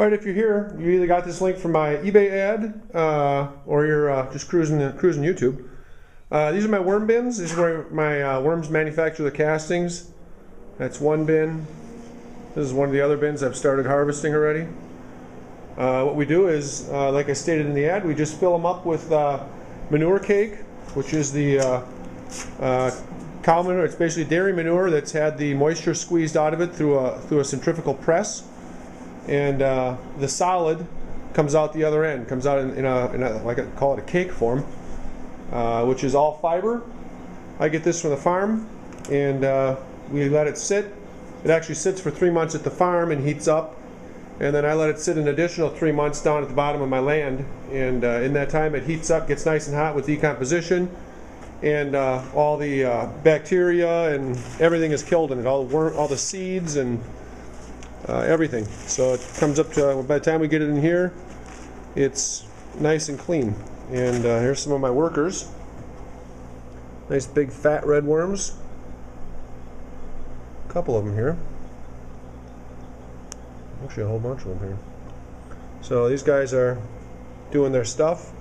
All right, if you're here, you either got this link from my eBay ad or you're just cruising YouTube. These are my worm bins. This is where my worms manufacture the castings. That's one bin. This is one of the other bins I've started harvesting already. What we do is, like I stated in the ad, we just fill them up with manure cake, which is the cow manure. It's basically dairy manure that's had the moisture squeezed out of it through a centrifugal press. And the solid comes out the other end, comes out in a like I call it a cake form, which is all fiber. I get this from the farm, and we let it sit. It actually sits for 3 months at the farm and heats up, and then I let it sit an additional 3 months down at the bottom of my land. And in that time, it heats up, gets nice and hot with decomposition, and all the bacteria and everything is killed in it. All the seeds and everything. So it comes up to, by the time we get it in here, it's nice and clean. And here's some of my workers. Nice big fat red worms. A couple of them here. Actually a whole bunch of them here. So these guys are doing their stuff.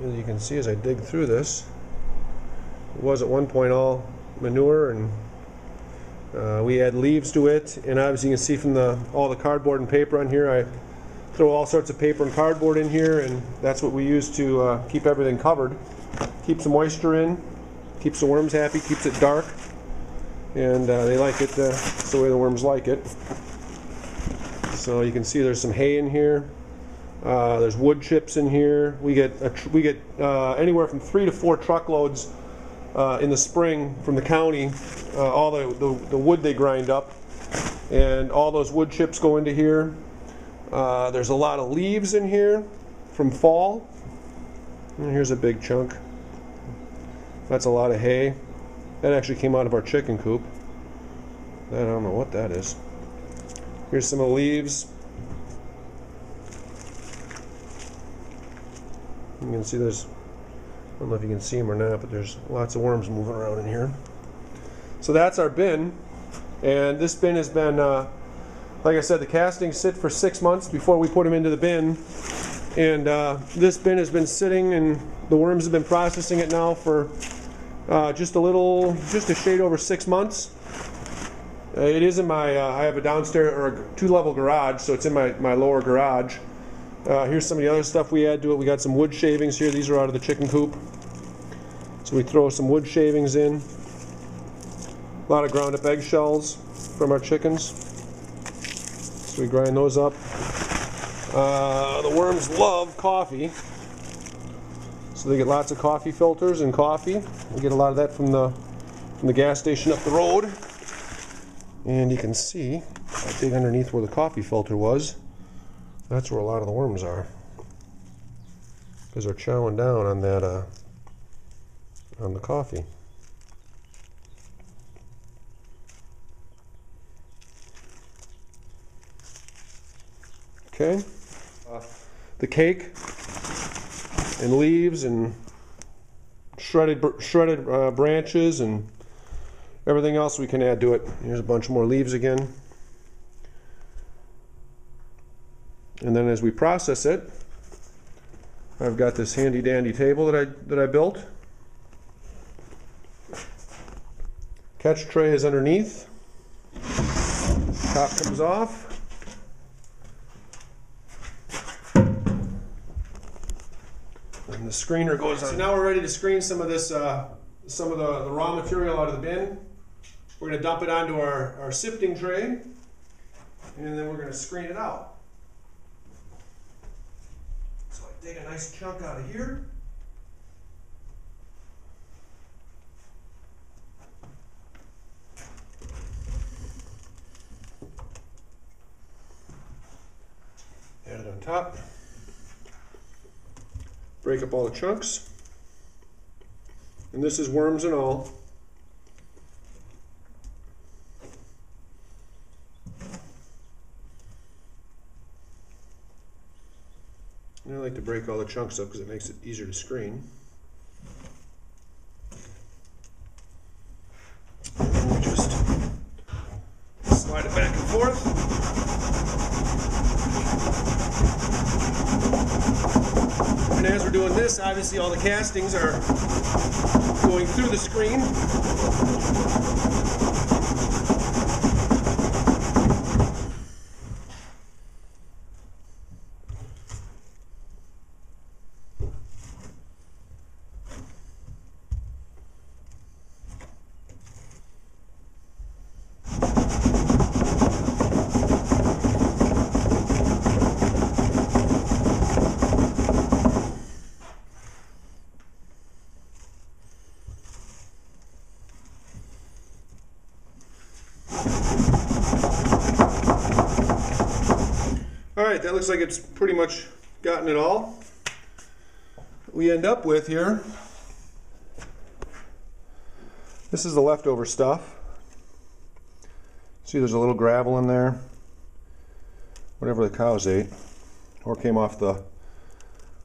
As you can see as I dig through this, it was at one point all manure, and we add leaves to it, and obviously you can see from all the cardboard and paper on here, I throw all sorts of paper and cardboard in here, and that's what we use to keep everything covered. Keeps the moisture in, keeps the worms happy, keeps it dark, and they like it. That's the way the worms like it. So you can see there's some hay in here. There's wood chips in here. We get anywhere from 3 to 4 truckloads in the spring from the county, all the wood they grind up, and all those wood chips go into here. There's a lot of leaves in here from fall, and here's a big chunk. That's a lot of hay. That actually came out of our chicken coop. I don't know what that is. Here's some of the leaves. You can see there's, I don't know if you can see them or not, but there's lots of worms moving around in here. So that's our bin, and this bin has been, like I said, the castings sit for 6 months before we put them into the bin, and this bin has been sitting, and the worms have been processing it now for just a shade over 6 months. It is in my, I have a downstairs or a 2-level garage, so it's in my lower garage. Here's some of the other stuff we add to it. We got some wood shavings here. These are out of the chicken coop. So we throw some wood shavings in. A lot of ground up eggshells from our chickens. So we grind those up. The worms love coffee. So they get lots of coffee filters and coffee. We get a lot of that from the gas station up the road. And you can see, I dig underneath where the coffee filter was. That's where a lot of the worms are, because they're chowing down on that, on the coffee. Okay, the cake and leaves and shredded branches and everything else we can add to it. Here's a bunch more leaves again. And then as we process it, I've got this handy dandy table that I built. Catch tray is underneath. Top comes off. And the screener goes on. So now we're ready to screen some of this, some of the raw material out of the bin. We're going to dump it onto our sifting tray, and then we're going to screen it out. Take a nice chunk out of here. Add it on top. Break up all the chunks. And this is worms and all. I like to break all the chunks up because it makes it easier to screen. And we just slide it back and forth. And as we're doing this, obviously all the castings are going through the screen. Alright, that looks like it's pretty much gotten it all. What we end up with here, this is the leftover stuff. See, there's a little gravel in there. Whatever the cows ate or came off the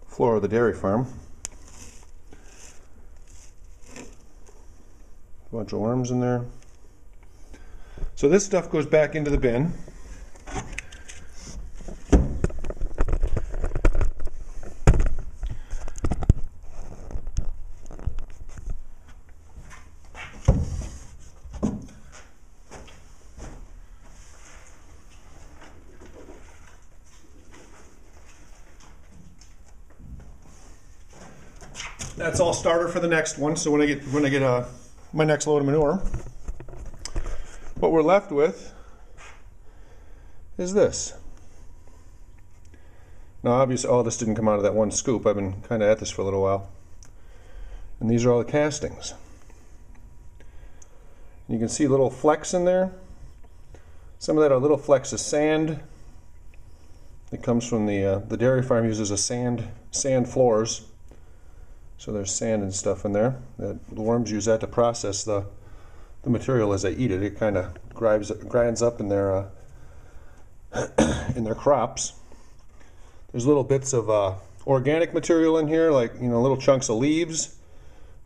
floor of the dairy farm. A bunch of worms in there. So this stuff goes back into the bin. That's all starter for the next one. So when I get my next load of manure, what we're left with is this. Now obviously all this didn't come out of that one scoop. I've been kind of at this for a little while. And these are all the castings. You can see little flecks in there. Some of that are little flecks of sand. It comes from the dairy farm uses a sand floors. So there's sand and stuff in there. The worms use that to process the material as they eat it. It kind of grinds up in their crops. There's little bits of organic material in here, like little chunks of leaves.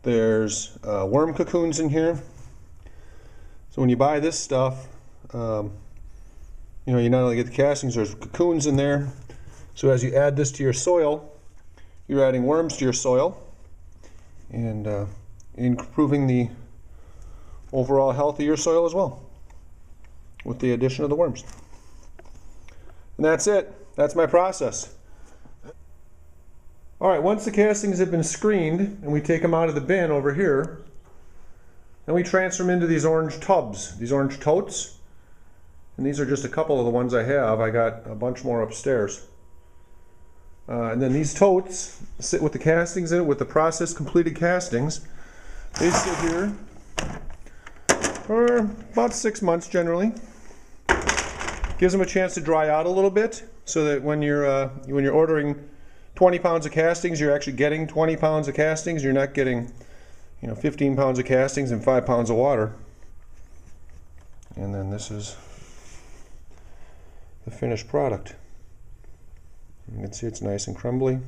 There's worm cocoons in here. So when you buy this stuff, you not only get the castings, there's cocoons in there. So as you add this to your soil, you're adding worms to your soil and improving the overall health of your soil as well with the addition of the worms. And that's it. That's my process. Alright, once the castings have been screened and we take them out of the bin over here, then we transfer them into these orange tubs, these orange totes. And these are just a couple of the ones I have. I got a bunch more upstairs. And then these totes sit with the castings in it, with the processed completed castings. They sit here for about 6 months generally. Gives them a chance to dry out a little bit, so that when you're ordering 20 pounds of castings, you're actually getting 20 pounds of castings. You're not getting 15 pounds of castings and 5 pounds of water. And then this is the finished product. You can see it's nice and crumbly.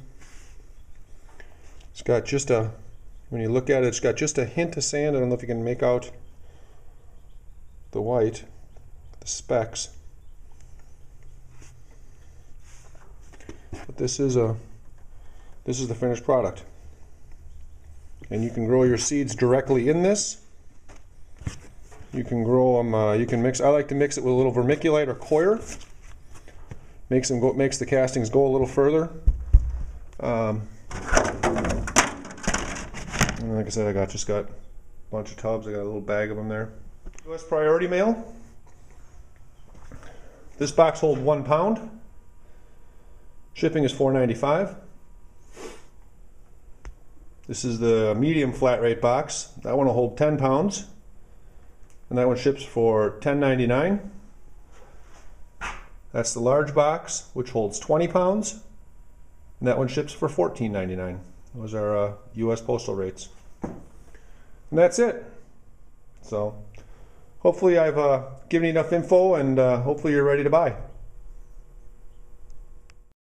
It's got just when you look at it, it's got just a hint of sand. I don't know if you can make out the white, the specks. But this is the finished product. And you can grow your seeds directly in this. You can grow them, you can mix, I like to mix it with a little vermiculite or coir. Makes the castings go a little further. And like I said, I just got a bunch of tubs. I got a little bag of them there. US Priority Mail. This box holds 1 pound. Shipping is $4.95. This is the medium flat rate box. That one will hold 10 pounds. And that one ships for $10.99. That's the large box, which holds 20 pounds. And that one ships for $14.99. Those are US postal rates. And that's it. So hopefully I've given you enough info, and hopefully you're ready to buy.